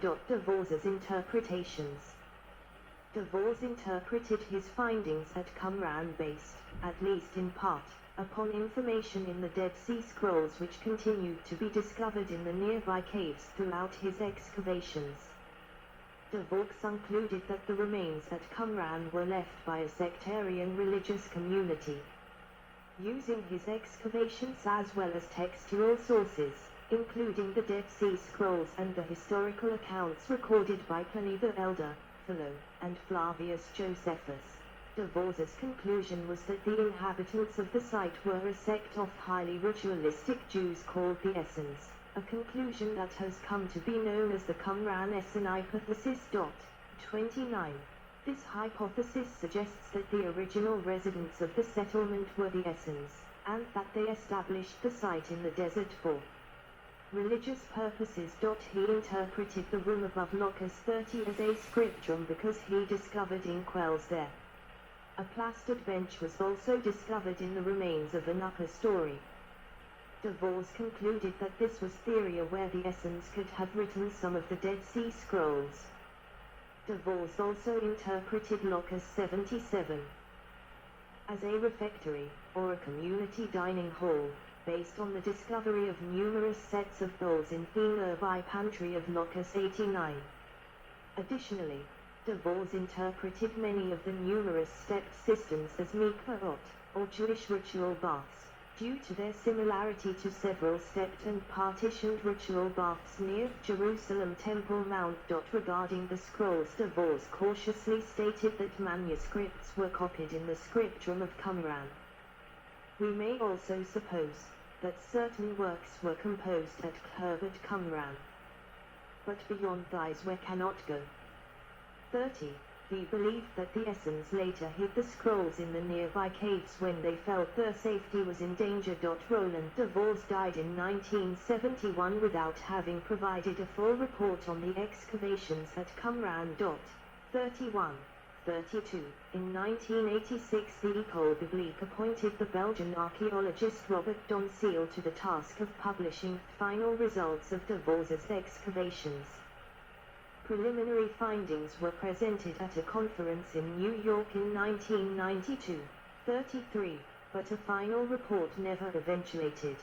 DeVore's interpretations. DeVore interpreted his findings at Qumran based, at least in part, upon information in the Dead Sea Scrolls which continued to be discovered in the nearby caves throughout his excavations. DeVore concluded that the remains at Qumran were left by a sectarian religious community. Using his excavations as well as textual sources, including the Dead Sea Scrolls and the historical accounts recorded by Pliny the Elder, Philo, and Flavius Josephus, DeVore's conclusion was that the inhabitants of the site were a sect of highly ritualistic Jews called the Essenes, a conclusion that has come to be known as the Qumran Essene hypothesis. 29. This hypothesis suggests that the original residents of the settlement were the Essenes, and that they established the site in the desert for religious purposes. He interpreted the room above Locus 30 as a scriptum because he discovered inkwells there. A plastered bench was also discovered in the remains of an upper story. DeVore concluded that this was the area where the Essenes could have written some of the Dead Sea Scrolls. DeVore also interpreted Locus 77 as a refectory, or a community dining hall, based on the discovery of numerous sets of bowls in the nearby pantry of Locus 89. Additionally, DeVore interpreted many of the numerous stepped systems as mikvahot, or Jewish ritual baths, due to their similarity to several stepped and partitioned ritual baths near Jerusalem Temple Mount. Regarding the scrolls, DeVore cautiously stated that manuscripts were copied in the scriptum of Qumran. We may also suppose that certain works were composed at Herbert Qumran. But beyond these we cannot go. 30. He believed that the Essenes later hid the scrolls in the nearby caves when they felt their safety was in danger. Roland DeVore died in 1971 without having provided a full report on the excavations at Qumran. 31. 32. In 1986 the École Biblique appointed the Belgian archaeologist Robert Donsiel to the task of publishing final results of DeVore's excavations. Preliminary findings were presented at a conference in New York in 1992. 33. But a final report never eventuated.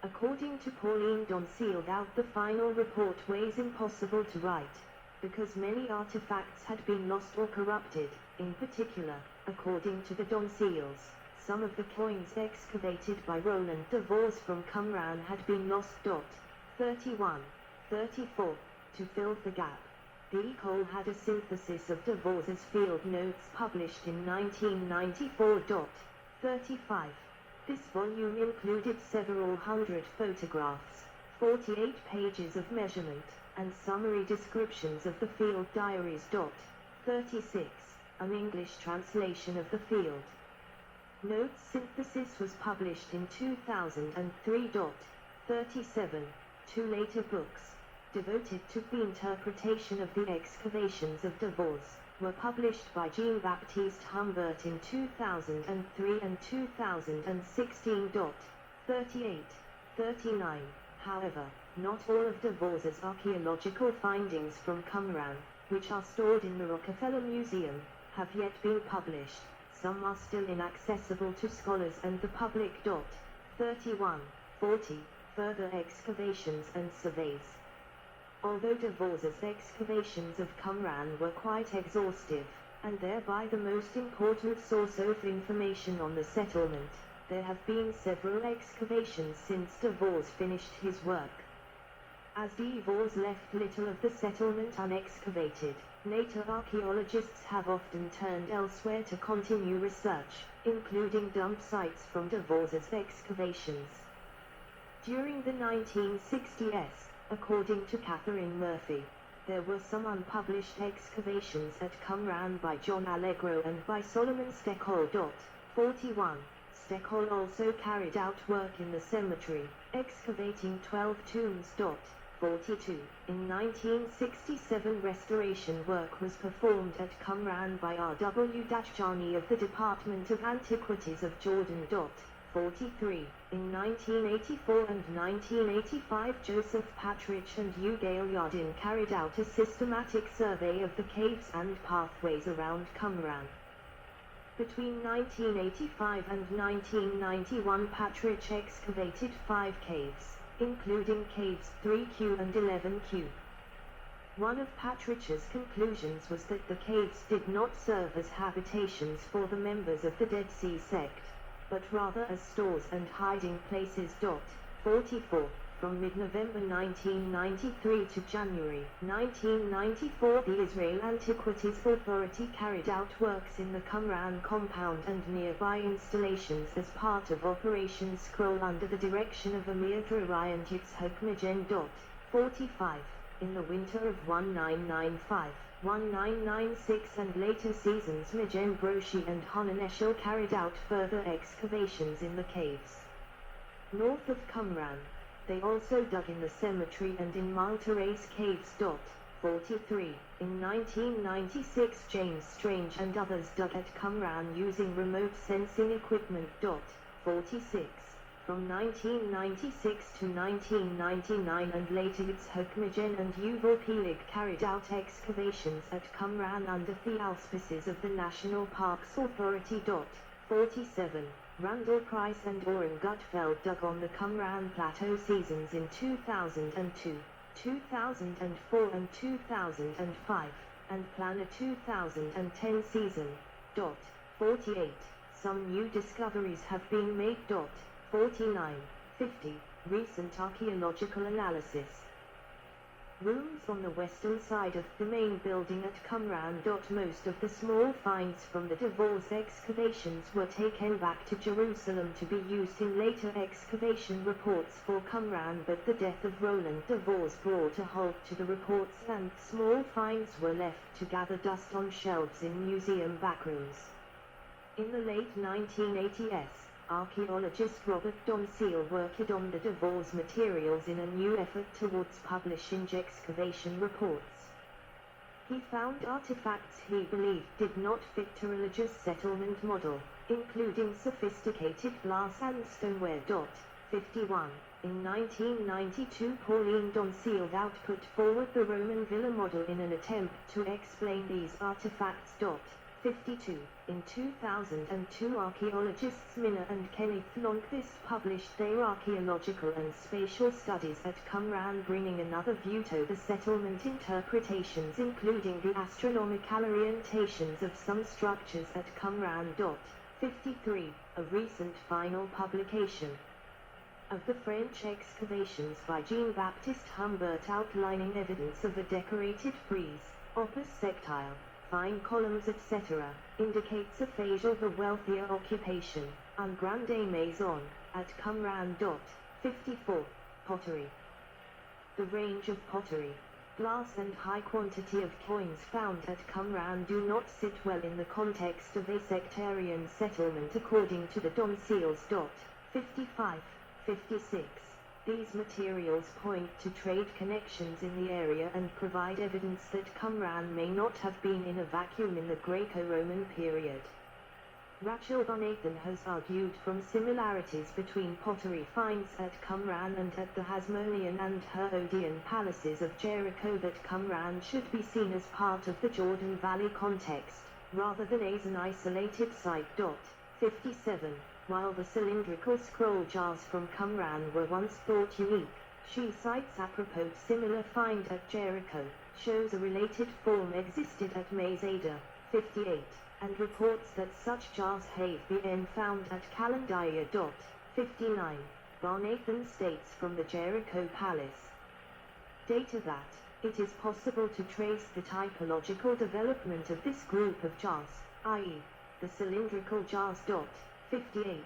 According to Pauline Donsiel, the final report was impossible to write, because many artifacts had been lost or corrupted. In particular, according to the Donsiels, some of the coins excavated by Roland DeVore from Qumran had been lost. 31. 34. To fill the gap, the École had a synthesis of DeVore's field notes published in 1994. 35. This volume included several hundred photographs, 48 pages of measurement, and summary descriptions of the field diaries. 36. An English translation of the field notes synthesis was published in 2003. 37. Two later books, devoted to the interpretation of the excavations of DeVore, were published by Jean-Baptiste Humbert in 2003 and 2016. 38. 39. However, not all of DeVore's archaeological findings from Qumran, which are stored in the Rockefeller Museum, have yet been published. Some are still inaccessible to scholars and the public. 31. 40. Further excavations and surveys. Although DeVore's excavations of Qumran were quite exhaustive, and thereby the most important source of information on the settlement, there have been several excavations since DeVore finished his work. As DeVore left little of the settlement unexcavated, later archaeologists have often turned elsewhere to continue research, including dump sites from DeVore's excavations. During the 1960s, according to Catherine Murphy, there were some unpublished excavations at Qumran by John Allegro and by Solomon Steckel. 41. Steckel also carried out work in the cemetery, excavating 12 tombs. 42. In 1967 restoration work was performed at Qumran by R. W. Dachjani of the Department of Antiquities of Jordan. 43. In 1984 and 1985, Joseph Patridge and Ugail Yardin carried out a systematic survey of the caves and pathways around Qumran. Between 1985 and 1991, Patridge excavated 5 caves, including caves 3Q and 11Q. One of Patridge's conclusions was that the caves did not serve as habitations for the members of the Dead Sea sect, but rather as stores and hiding places. 44. From mid-November 1993 to January 1994, the Israel Antiquities Authority carried out works in the Qumran compound and nearby installations as part of Operation Scroll under the direction of Amir Drari and Yitzhak Magen. 45. In the winter of 1995-1996 and later seasons, Magen Broshi and Hanan Eshel carried out further excavations in the caves north of Qumran. They also dug in the cemetery and in Maltares caves. 43. In 1996, James Strange and others dug at Qumran using remote sensing equipment. 46. From 1996 to 1999 and later, Yitzhak Magen and Yuval Peleg carried out excavations at Qumran under the auspices of the National Parks Authority. 47. Randall Price and Oren Gutfeld dug on the Qumran Plateau seasons in 2002, 2004 and 2005, and plan a 2010 season. 48. Some new discoveries have been made. 49. 50. Recent archaeological analysis. Rooms on the western side of the main building at Qumran. Most of the small finds from the Devos excavations were taken back to Jerusalem to be used in later excavation reports for Qumran, but the death of Roland Devos brought a halt to the reports and small finds were left to gather dust on shelves in museum backrooms. In the late 1980s, archaeologist Robert Donseal worked on the Devos materials in a new effort towards publishing excavation reports. He found artifacts he believed did not fit a religious settlement model, including sophisticated glass and stoneware. 51. In 1992, Pauline Donseal put forward the Roman villa model in an attempt to explain these artifacts. 52. In 2002, archaeologists Minna and Kenneth Lundqvist published their archaeological and spatial studies at Qumran, bringing another view to the settlement interpretations, including the astronomical orientations of some structures at Qumran. 53. A recent final publication of the French excavations by Jean-Baptiste Humbert outlining evidence of a decorated frieze, opus sectile, fine columns etc., indicates a phase of a wealthier occupation, un grande maison, at Qumran. 54. Pottery. The range of pottery, glass and high quantity of coins found at Qumran do not sit well in the context of a sectarian settlement according to the Donseals. 55. 56. These materials point to trade connections in the area and provide evidence that Qumran may not have been in a vacuum in the Greco-Roman period. Rachel Bonathan has argued from similarities between pottery finds at Qumran and at the Hasmonean and Herodian palaces of Jericho that Qumran should be seen as part of the Jordan Valley context, rather than as an isolated site. 57. While the cylindrical scroll jars from Qumran were once thought unique, she cites apropos similar find at Jericho, shows a related form existed at Masada, 58, and reports that such jars have been found at Calandia. 59. Barnathan states from the Jericho palace data that it is possible to trace the typological development of this group of jars, i.e., the cylindrical jars. 58.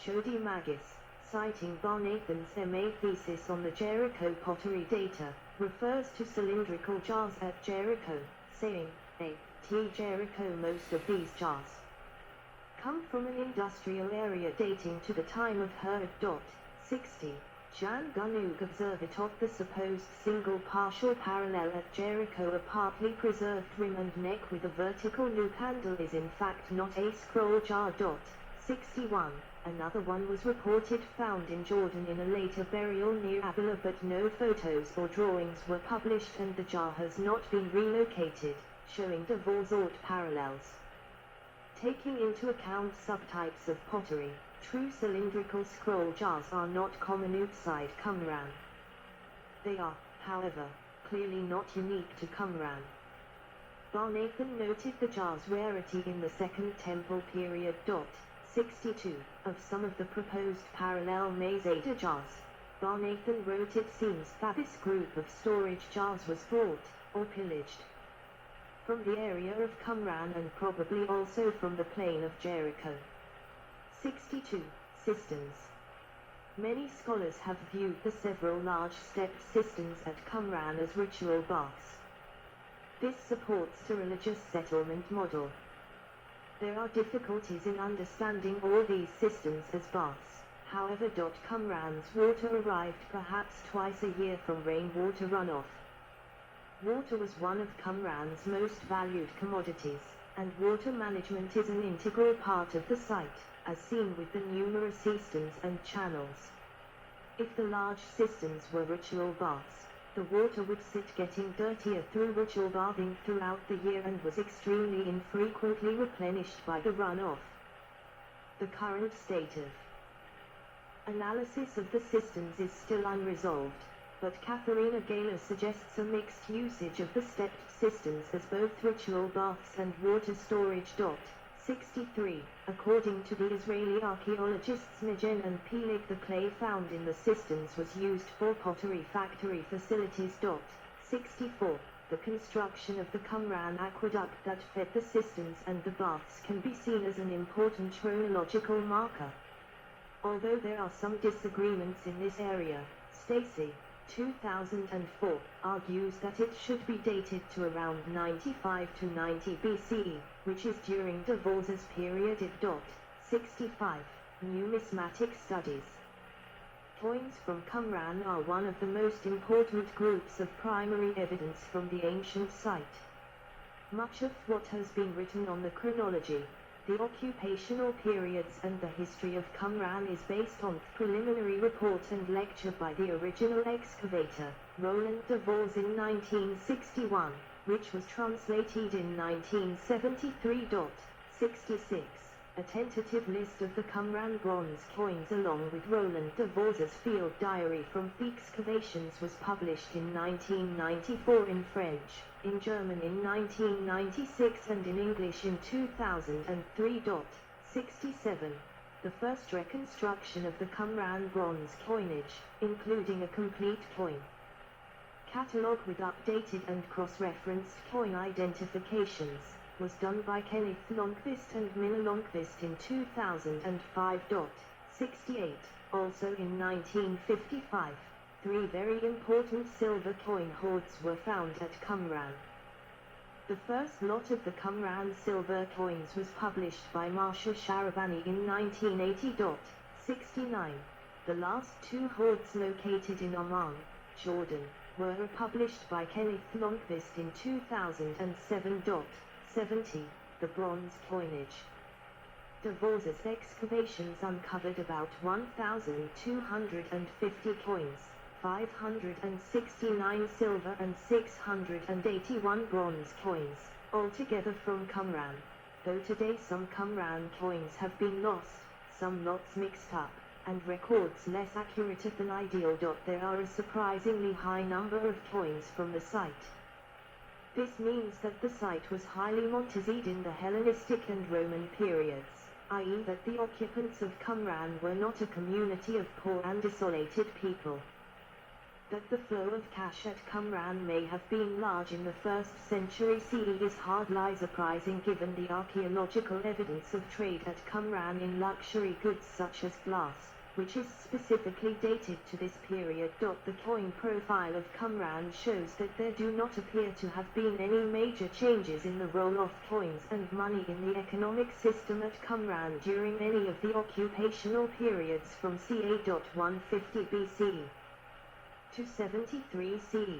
Chodi Magis, citing Barnathan's MA thesis on the Jericho pottery data, refers to cylindrical jars at Jericho, saying, T. Jericho. Most of these jars come from an industrial area dating to the time of Herod. 60. Jan Gunug observed of the supposed single partial parallel at Jericho. A partly preserved rim and neck with a vertical loop handle is in fact not a scroll jar. 61. Another one was reported found in Jordan in a later burial near Abila, but no photos or drawings were published, and the jar has not been relocated, showing divorced parallels. Taking into account subtypes of pottery, true cylindrical scroll jars are not common outside Qumran. They are, however, clearly not unique to Qumran. Barnathan noted the jar's rarity in the Second Temple period. 62. Of some of the proposed parallel Masada jars, Barnathan wrote, it seems that this group of storage jars was bought, or pillaged, from the area of Qumran and probably also from the plain of Jericho. 62. Cisterns. Many scholars have viewed the several large stepped cisterns at Qumran as ritual baths. This supports the religious settlement model. There are difficulties in understanding all these cisterns as baths, however. Qumran's water arrived perhaps twice a year from rainwater runoff. Water was one of Qumran's most valued commodities, and water management is an integral part of the site, as seen with the numerous cisterns and channels. If the large cisterns were ritual baths, the water would sit getting dirtier through ritual bathing throughout the year and was extremely infrequently replenished by the runoff. The current state of analysis of the cisterns is still unresolved, but Katharina Gala suggests a mixed usage of the stepped cisterns as both ritual baths and water storage. 63. According to the Israeli archaeologists Magen and Peleg, the clay found in the cisterns was used for pottery factory facilities. 64. The construction of the Qumran aqueduct that fed the cisterns and the baths can be seen as an important chronological marker. Although there are some disagreements in this area, Stacy, 2004, argues that it should be dated to around 95 to 90 BCE, which is during Dvořák's period. 65. Numismatic studies. Coins from Qumran are one of the most important groups of primary evidence from the ancient site. Much of what has been written on the chronology, the occupational periods and the history of Qumran is based on preliminary report and lecture by the original excavator, Roland Dvořák, in 1961, which was translated in 1973. 66. A tentative list of the Qumran bronze coins along with Roland Dvořák's field diary from the excavations was published in 1994 in French, in German in 1996 and in English in 2003. 67. The first reconstruction of the Qumran bronze coinage, including a complete coin catalogue with updated and cross-referenced coin identifications, was done by Kenneth Longquist and Minna Longquist in 2005. 68. Also in 1955, 3 very important silver coin hoards were found at Qumran. The first lot of the Qumran silver coins was published by Marsha Sharabani in 1980. 69. The last 2 hoards located in Amman, Jordan, were republished by Kenneth Longquist in 2007. 70. The bronze coinage. Dvořák's excavations uncovered about 1,250 coins, 569 silver and 681 bronze coins, altogether from Qumran, though today some Qumran coins have been lost, some lots mixed up, and records less accurate than ideal. There are a surprisingly high number of coins from the site. This means that the site was highly Montezide in the Hellenistic and Roman periods, i.e. that the occupants of Qumran were not a community of poor and isolated people. That the flow of cash at Qumran may have been large in the 1st century CE is hardly surprising given the archaeological evidence of trade at Qumran in luxury goods such as glass, which is specifically dated to this period. The coin profile of Qumran shows that there do not appear to have been any major changes in the role of coins and money in the economic system at Qumran during any of the occupational periods from ca. 150 BCE to 73 CE.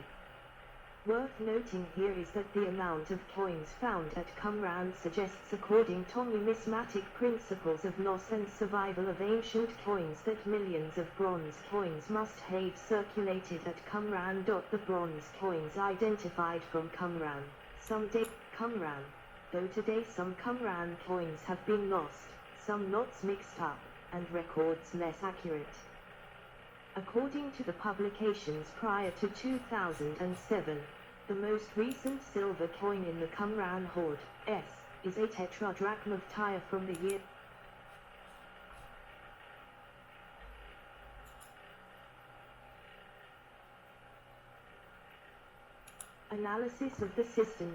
Worth noting here is that the amount of coins found at Qumran suggests, according to numismatic principles of loss and survival of ancient coins, that millions of bronze coins must have circulated at Qumran. The bronze coins identified from Qumran, some date Qumran, though today some Qumran coins have been lost, some knots mixed up, and records less accurate. According to the publications prior to 2007, the most recent silver coin in the Qumran hoard, S, is a tetradrachm of Tyre from the year. Analysis of the systems.